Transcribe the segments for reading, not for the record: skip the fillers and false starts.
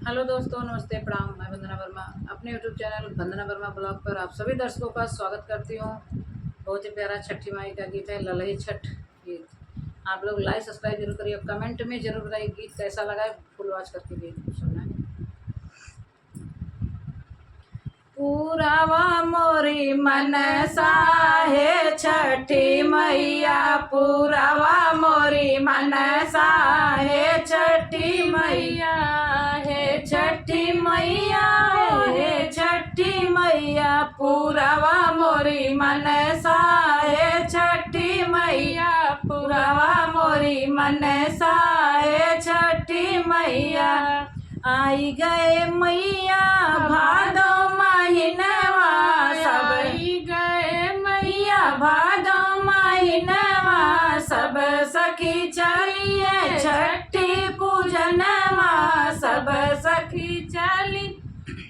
Hello दोस्तों, नमस्ते, प्रणाम। मैं वंदना वर्मा अपने यूट्यूब चैनल वंदना वर्मा ब्लॉग पर आप सभी दर्शकों का स्वागत करती हूँ। बहुत ही प्यारा छठी माई का गीत है, ललही छठ गीत। आप लोग लाइक सब्सक्राइब जरूर करिए, कमेंट में जरूर बताइए गीत कैसा लगा है। फुल वॉच करके गीत सुनना है। पूरावा मोरी मनसा है छठी मैया, पूरावा मोरी मनसा है छठी मैया, है छठी मैया, है छठी मैया। पूरावा मोरी मनसा है छठी मैया, पूरावा मोरी मनसा है छठी मैया। आई गए मैया भादो महीनवा, सब आई गए मैया भादो महीनवा, सब सखी चलिए छठी पूजनवा, सब सखी चली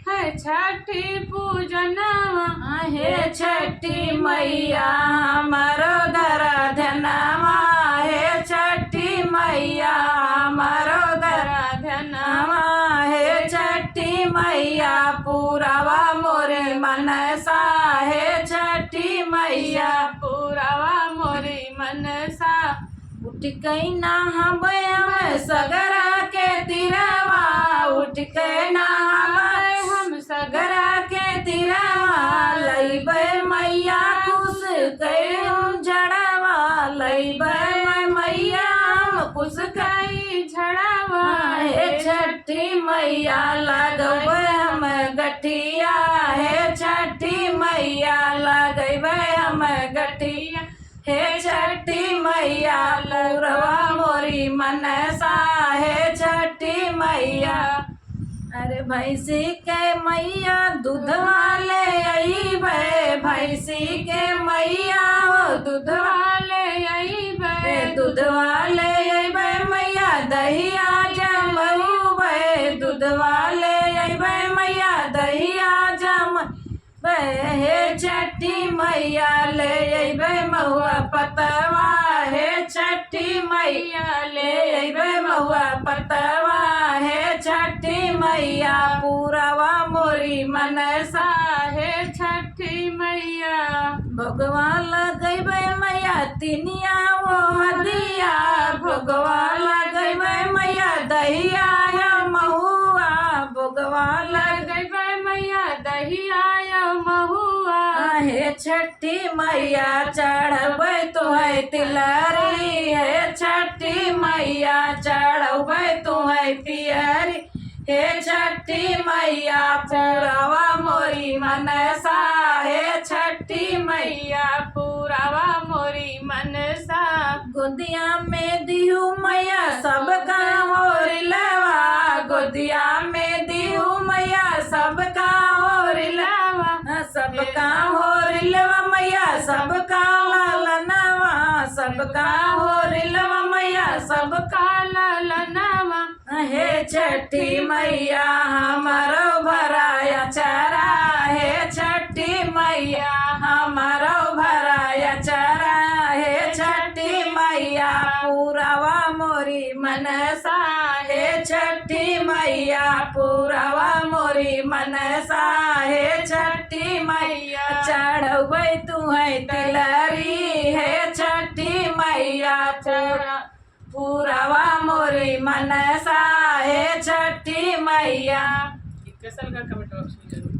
है छठी पूजनवा। हे छठी मैया हमारो धराधनवा, हे छठी मैया हमारो धराधनवा, हे छठी मैया। पूरावा मोरी मनसा है छठी मैया, पूरावा मोरी मनसा। उठ गई नहावे हम सगरा के तिरवा, उठ गए नहावे हम सगरा के तिरवा। लईबे मैया खुश गए हम झड़वा, लईबे मैया हम खुश गई झड़वा। हे छठी मैया लगबे हम गठिया, हे छठी मैया लगबे हम गठिया, हे छठी मैया। पूरवा मोरी मनसा है छठी मैया। अरे भैंसी के मैया दूध वाले अइबे, भैंसी के मैया हो दूध वाले अइबे, दूध वाले अइबे मैया। दहिया जमउबे, दूध वाले अइबे मैया, दहिया जम। हे छठी मैया ले अइबे महुआ पतवा, हे छठी मैया ले अइबे महुआ पतवा, हे छठी मैया। पूरावा मोरी मनसा है छठी मैया। भगवान लगैबे मैया तिनिया वो हदिया, भगवान लगैबे मैया दहिया महुआ, भगवान लगैबे मैया दहिया महुआ। हे छठी मैया चढ़बै तुहे तिलरी, हे छठी मैया चढ़बै तुहे पियरी, हे छठी मैया। पूरावा मोरी मनसा है छठी मैया, पूरावा मोरी मनसा। गोदिया में दिहू मैया सबका होरिलवा, गोदिया में दिहू मैया सबका होरिलवा, सबका होरिलवा मैया सबका लालनवा, सबका होरिलवा मैया सबका लालनवा। हे छठी मैया हमारो भराया चरा, हे छठी मैया हमारो भराया चरा, हे छठी मैया। पूरावा मोरी मनसा है छठी मैया, पूरावा मोरी मनसा है छठी मैया। चढ़बै तुहे तिलरी, है छठी मैया। पूरावा मोरी मनसा है छठी मैया। कैसा लगा कमेंट बॉक्स में जरूर